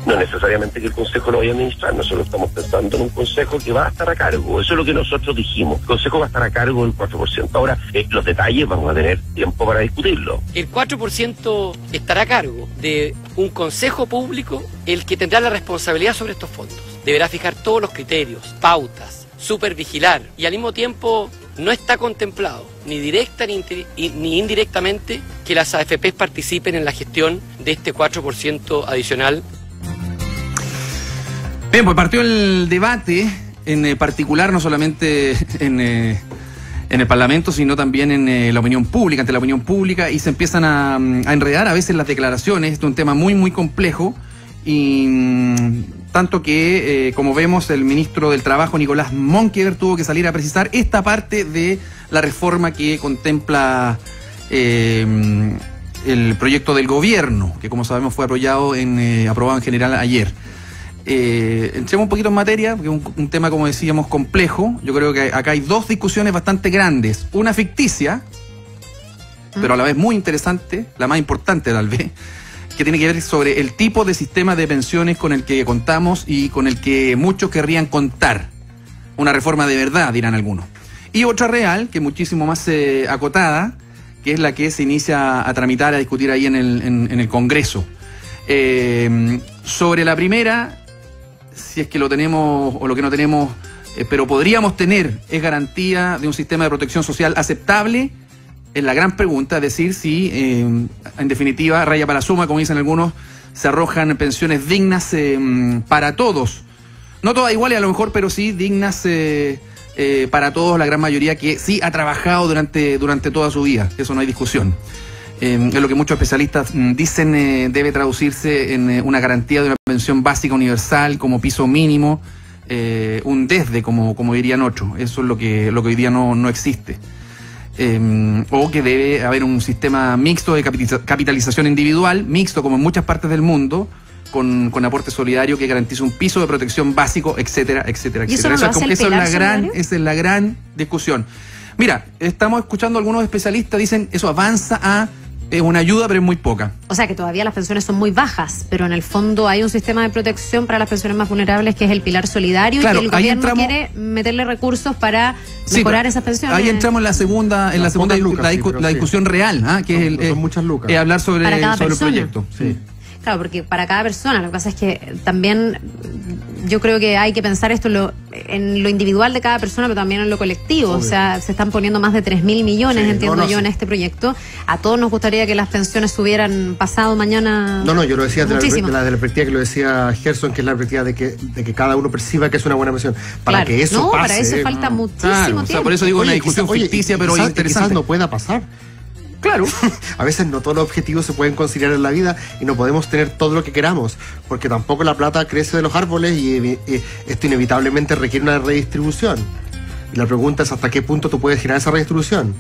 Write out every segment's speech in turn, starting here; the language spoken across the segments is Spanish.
No necesariamente que el Consejo lo vaya a administrar, nosotros estamos pensando en un Consejo que va a estar a cargo, eso es lo que nosotros dijimos, el Consejo va a estar a cargo del 4%. Ahora, los detalles vamos a tener tiempo para discutirlo. El 4% estará a cargo de un Consejo Público, el que tendrá la responsabilidad sobre estos fondos. Deberá fijar todos los criterios, pautas, supervigilar, y al mismo tiempo no está contemplado, ni directa ni indirectamente, que las AFPs participen en la gestión de este 4% adicional. Bien, pues partió el debate, en particular no solamente en el Parlamento, sino también en la opinión pública, ante la opinión pública, y se empiezan a enredar a veces las declaraciones. Esto es un tema muy, muy complejo, y tanto que, como vemos, el ministro del Trabajo, Nicolás Monkever, tuvo que salir a precisar esta parte de la reforma que contempla el proyecto del gobierno, que como sabemos fue aprobado en general ayer. Entremos un poquito en materia, porque es un tema, como decíamos, complejo. Yo creo que acá hay dos discusiones bastante grandes. Una ficticia, pero a la vez muy interesante, la más importante tal vez, que tiene que ver sobre el tipo de sistema de pensiones con el que contamos y con el que muchos querrían contar. Una reforma de verdad, dirán algunos. Y otra real, que es muchísimo más acotada, que es la que se inicia a tramitar, a discutir ahí en el Congreso. Sobre la primera, si es que lo tenemos o lo que no tenemos, pero podríamos tener, es garantía de un sistema de protección social aceptable. Es la gran pregunta, es decir, si en definitiva, raya para la suma, como dicen algunos, se arrojan pensiones dignas para todos. No todas iguales a lo mejor, pero sí dignas para todos, la gran mayoría que sí ha trabajado durante toda su vida. Eso no hay discusión. Es lo que muchos especialistas dicen, debe traducirse en una garantía de una pensión básica universal como piso mínimo, un desde, como dirían otros. Eso es lo que hoy día no existe. O que debe haber un sistema mixto de capitalización individual, mixto como en muchas partes del mundo, con aporte solidario que garantice un piso de protección básico, etcétera, etcétera, etcétera. Esa es la gran discusión. Mira, estamos escuchando a algunos especialistas, dicen eso avanza a una ayuda, pero es muy poca. O sea que todavía las pensiones son muy bajas, pero en el fondo hay un sistema de protección para las pensiones más vulnerables que es el pilar solidario, claro, y que el gobierno quiere meterle recursos para mejorar esas pensiones. Ahí entramos en la segunda la discusión real, que son muchas lucas. Hablar sobre el proyecto. Sí. Claro, porque para cada persona, lo que pasa es que también yo creo que hay que pensar esto en lo individual de cada persona, pero también en lo colectivo. Obvio. O sea, se están poniendo más de 3.000 millones, yo, en este proyecto. A todos nos gustaría que las pensiones subieran pasado mañana. No, yo lo decía de la perspectiva que lo decía Gerson, que es la perspectiva de que cada uno perciba que es una buena pensión. Para que eso pase. Para eso falta muchísimo tiempo. O sea, por eso digo una discusión ficticia, pero interesante. Quizás no pueda pasar. Claro. A veces no todos los objetivos se pueden conciliar en la vida y no podemos tener todo lo que queramos, porque tampoco la plata crece de los árboles y esto inevitablemente requiere una redistribución. Y la pregunta es hasta qué punto tú puedes generar esa redistribución.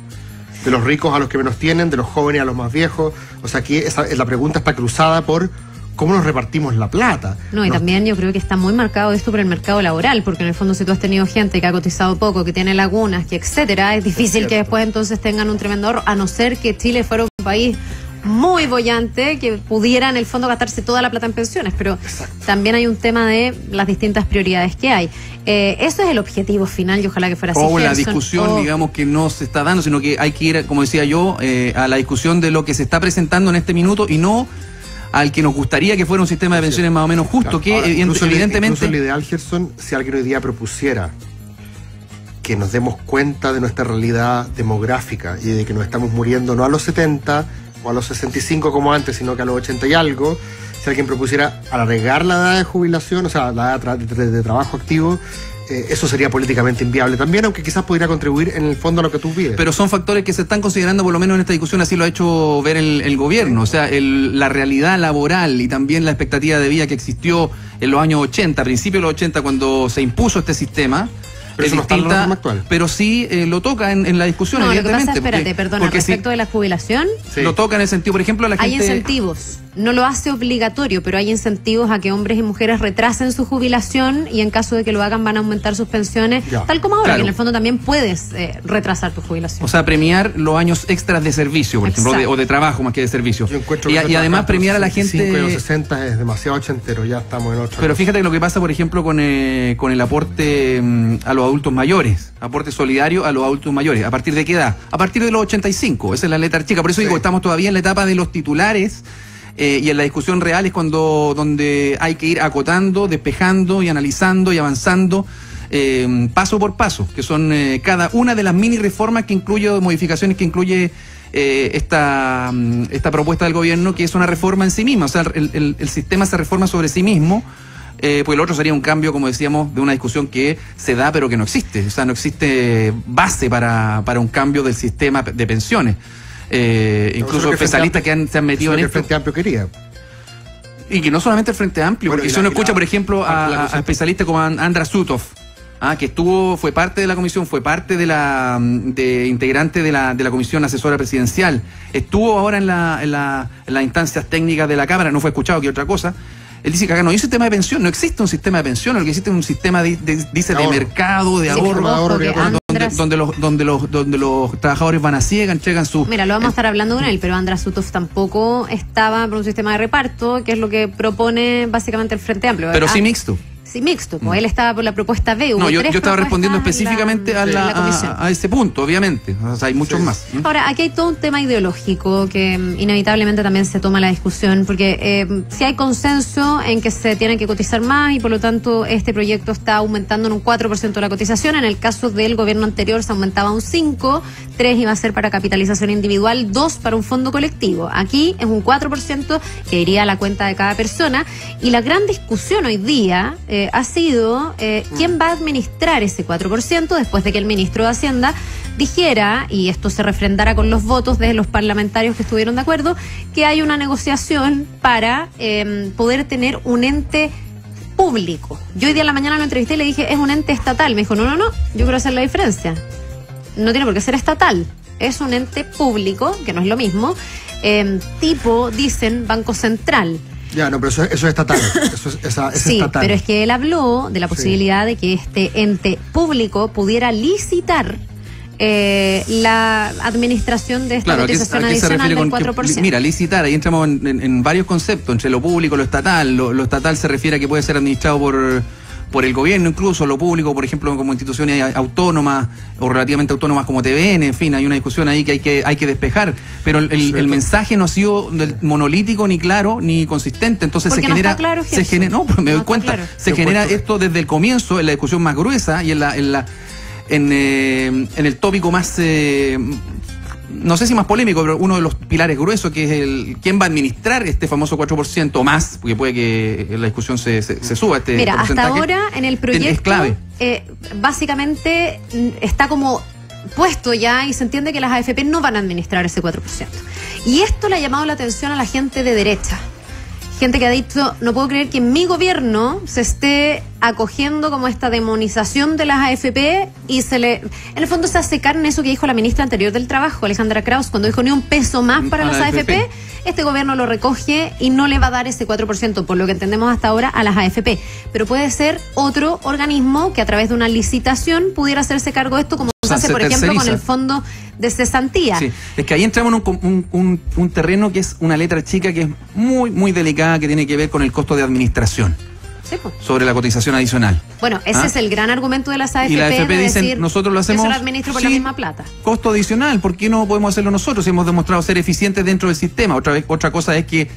De los ricos a los que menos tienen, de los jóvenes a los más viejos. O sea, aquí la pregunta está cruzada por cómo nos repartimos la plata. Y también yo creo que está muy marcado esto por el mercado laboral, porque en el fondo si tú has tenido gente que ha cotizado poco, que tiene lagunas, que etcétera, es difícil que después entonces tengan un tremendo ahorro, a no ser que Chile fuera un país muy boyante, que pudiera en el fondo gastarse toda la plata en pensiones, pero también hay un tema de las distintas prioridades que hay. Eso es el objetivo final y ojalá que fuera así. La discusión, digamos, que no se está dando, sino que hay que ir, como decía yo, a la discusión de lo que se está presentando en este minuto y no al que nos gustaría que fuera un sistema de pensiones más o menos justo, que ahora, evidentemente... Incluso el ideal, Gerson, si alguien hoy día propusiera que nos demos cuenta de nuestra realidad demográfica y de que nos estamos muriendo no a los 70 o a los 65 como antes, sino que a los 80 y algo, si alguien propusiera alargar la edad de jubilación, o sea, la edad de trabajo activo, eso sería políticamente inviable también, aunque quizás podría contribuir en el fondo a lo que tú pides. Pero son factores que se están considerando, por lo menos en esta discusión, así lo ha hecho ver el gobierno. O sea, la realidad laboral y también la expectativa de vida que existió en los años 80, a principios de los 80, cuando se impuso este sistema. Pero es eso distinta, no está en la norma actual. Pero sí lo toca en la discusión, evidentemente. Lo que pasa, espérate, perdona, respecto de la jubilación. Lo toca en el sentido, por ejemplo, la gente... Hay incentivos. no lo hace obligatorio, pero hay incentivos a que hombres y mujeres retrasen su jubilación y en caso de que lo hagan van a aumentar sus pensiones, tal como ahora, que en el fondo también puedes retrasar tu jubilación. O sea, premiar los años extras de servicio, por ejemplo, o de trabajo más que de servicio. Y además premiar a la gente... 65 y los 60 es demasiado ochentero, ya estamos en otra. Pero fíjate lo que pasa, por ejemplo, con el aporte a los adultos mayores, aporte solidario a los adultos mayores. ¿A partir de qué edad? A partir de los 85, esa es la letra chica. Por eso digo, estamos todavía en la etapa de los titulares. Y en la discusión real es donde hay que ir acotando, despejando y analizando y avanzando paso por paso, que son cada una de las mini reformas que incluye, modificaciones que incluye esta propuesta del gobierno, que es una reforma en sí misma. O sea, el sistema se reforma sobre sí mismo, pues el otro sería un cambio, como decíamos, de una discusión que se da pero que no existe. O sea, no existe base para un cambio del sistema de pensiones. Incluso especialistas que se han metido en esto. El Frente Amplio quería. Y que no solamente el Frente Amplio, porque si uno escucha, por ejemplo, a especialistas como Andras Sutov, que fue parte de la comisión, fue parte de integrante de la comisión asesora presidencial, estuvo ahora en las instancias técnicas de la Cámara, no fue escuchado que otra cosa. Él dice que acá no hay un sistema de pensión, no existe un sistema de pensión, lo que existe es un sistema de mercado, de ahorro, donde los trabajadores van a ciega, entregan su... Mira, lo vamos a estar hablando con él, pero Andras Sutov tampoco estaba por un sistema de reparto, que es lo que propone básicamente el Frente Amplio. Pero sí mixto. Sí, mixto, pues él estaba por la propuesta B. No, yo estaba respondiendo específicamente a ese punto, obviamente. O sea, hay muchos más. Ahora, aquí hay todo un tema ideológico que inevitablemente también se toma la discusión, porque si hay consenso en que se tiene que cotizar más y por lo tanto este proyecto está aumentando en un 4% la cotización. En el caso del gobierno anterior se aumentaba un 5%, 3% iba a ser para capitalización individual, 2% para un fondo colectivo. Aquí es un 4% que iría a la cuenta de cada persona. Y la gran discusión hoy día ha sido quién va a administrar ese 4% después de que el ministro de Hacienda dijera, y esto se refrendara con los votos de los parlamentarios que estuvieron de acuerdo, que hay una negociación para poder tener un ente público. Yo hoy día en la mañana lo entrevisté y le dije, es un ente estatal. Me dijo, no, yo quiero hacer la diferencia. No tiene por qué ser estatal. Es un ente público, que no es lo mismo, tipo, dicen, Banco Central. Ya, no, pero eso es estatal. Es estatal. Pero es que él habló de la posibilidad de que este ente público pudiera licitar la administración de esta cotización adicional del 4%. Mira, licitar, ahí entramos en varios conceptos, entre lo público, lo estatal. Lo estatal se refiere a que puede ser administrado por el gobierno, incluso lo público, por ejemplo, como instituciones autónomas o relativamente autónomas como TVN, en fin, hay una discusión ahí que hay que despejar, pero el mensaje no ha sido monolítico, ni claro, ni consistente, entonces porque se genera... No está claro, me doy cuenta, claro. Se genera esto desde el comienzo, en la discusión más gruesa y en el tópico más... no sé si más polémico, pero uno de los pilares gruesos, que es quién va a administrar este famoso 4% o más, porque puede que la discusión se suba este Mira, porcentaje. hasta ahora en el proyecto es clave. Básicamente está como puesto ya y se entiende que las AFP no van a administrar ese 4%. Y esto le ha llamado la atención a la gente de derecha. Gente que ha dicho, no puedo creer que en mi gobierno se esté acogiendo como esta demonización de las AFP y en el fondo se hace carne eso que dijo la ministra anterior del Trabajo, Alejandra Krauss, cuando dijo ni un peso más para las AFP. Este gobierno lo recoge y no le va a dar ese 4%, por lo que entendemos hasta ahora, a las AFP. Pero puede ser otro organismo que a través de una licitación pudiera hacerse cargo de esto, como se hace, por ejemplo, con el fondo de cesantía. Sí, es que ahí entramos en un terreno que es una letra chica que es muy, muy delicada, que tiene que ver con el costo de administración. Sí, pues. Sobre la cotización adicional. Bueno, ese es el gran argumento de las AFP. Y la AFP de dicen, decir, nosotros lo hacemos... Yo se lo administro por la misma plata. Costo adicional, ¿por qué no podemos hacerlo nosotros? Si hemos demostrado ser eficientes dentro del sistema. Otra cosa es que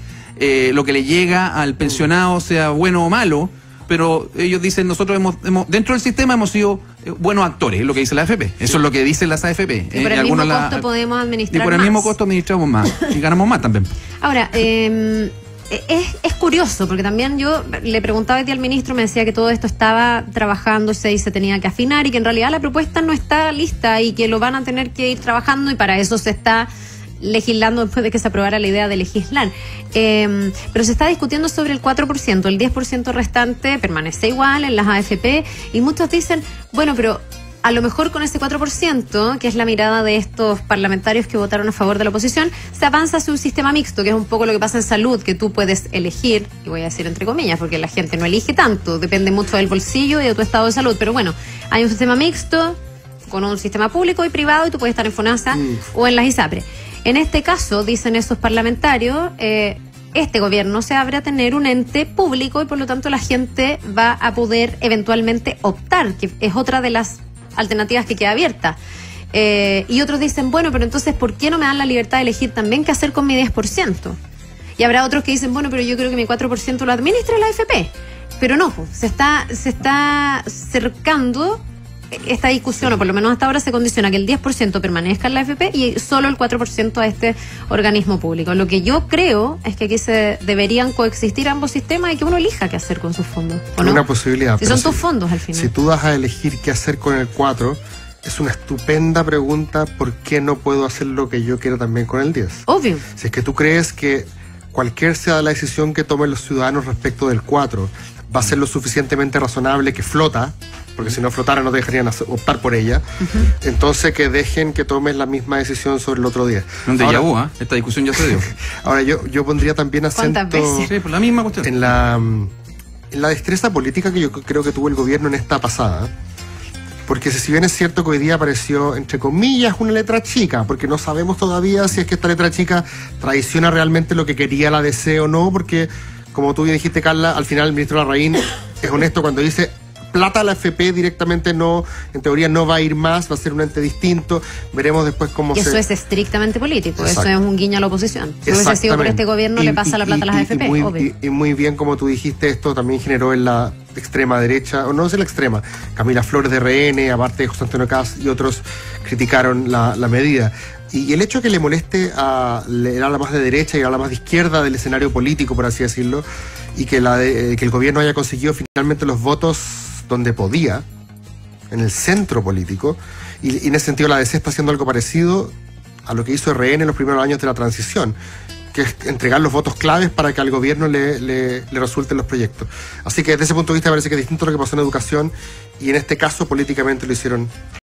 lo que le llega al pensionado sea bueno o malo, pero ellos dicen, nosotros hemos dentro del sistema hemos sido buenos actores, es lo que dice la AFP. Eso es lo que dicen las AFP. Y por el mismo costo podemos administrar más. Y por el mismo costo administramos más. Y ganamos más también. Ahora, es curioso, porque también yo le preguntaba al ministro, me decía que todo esto estaba trabajándose y se tenía que afinar y que en realidad la propuesta no está lista y que lo van a tener que ir trabajando y para eso se está legislando después de que se aprobara la idea de legislar. Pero se está discutiendo sobre el 4%, el 10% restante permanece igual en las AFP y muchos dicen, bueno, pero a lo mejor con ese 4%, que es la mirada de estos parlamentarios que votaron a favor de la oposición, se avanza hacia un sistema mixto, que es un poco lo que pasa en salud, que tú puedes elegir, y voy a decir entre comillas, porque la gente no elige tanto, depende mucho del bolsillo y de tu estado de salud, pero bueno, hay un sistema mixto con un sistema público y privado, y tú puedes estar en FONASA o en las ISAPRE. En este caso, dicen esos parlamentarios, este gobierno se abre a tener un ente público y por lo tanto la gente va a poder eventualmente optar, que es otra de las alternativas que queda abierta. Y otros dicen, bueno, pero entonces, ¿por qué no me dan la libertad de elegir también qué hacer con mi 10%? Y habrá otros que dicen, bueno, pero yo creo que mi 4% lo administra la AFP. Pero no, se está cercando esta discusión, o por lo menos hasta ahora se condiciona que el 10% permanezca en la AFP y solo el 4% a este organismo público. Lo que yo creo es que aquí se deberían coexistir ambos sistemas y que uno elija qué hacer con sus fondos, ¿o no? Una posibilidad. Si son tus fondos al final. Si tú vas a elegir qué hacer con el 4, es una estupenda pregunta, ¿por qué no puedo hacer lo que yo quiero también con el 10? Obvio. Si es que tú crees que cualquier sea la decisión que tomen los ciudadanos respecto del 4, va a ser lo suficientemente razonable que flota, porque si no flotara no te dejarían optar por ella, entonces que dejen que tomes la misma decisión sobre el otro día. Un déjà vu, esta discusión ya se dio. Ahora yo pondría también acento sí, por la misma cuestión. en la destreza política que yo creo que tuvo el gobierno en esta pasada, porque si bien es cierto que hoy día apareció, entre comillas, una letra chica, porque no sabemos todavía si es que esta letra chica traiciona realmente lo que quería la DC o no, porque como tú bien dijiste, Carla, al final el ministro Larraín es honesto cuando dice plata a la AFP directamente no, en teoría no va a ir más, va a ser un ente distinto, veremos después cómo y eso es estrictamente político. Exacto. Eso es un guiño a la oposición. Si hubiese sido por este gobierno, le pasa la plata a las AFP, obvio. Y muy bien, como tú dijiste, esto también generó en la extrema derecha, o no es la extrema, Camila Flores de RN, aparte de José Antonio Caz y otros criticaron la medida. Y el hecho que le moleste a la más de derecha y a la más de izquierda del escenario político, por así decirlo, y que que el gobierno haya conseguido finalmente los votos donde podía, en el centro político, y en ese sentido la DC está haciendo algo parecido a lo que hizo RN en los primeros años de la transición, que es entregar los votos claves para que al gobierno le resulten los proyectos. Así que desde ese punto de vista parece que es distinto a lo que pasó en educación, y en este caso políticamente lo hicieron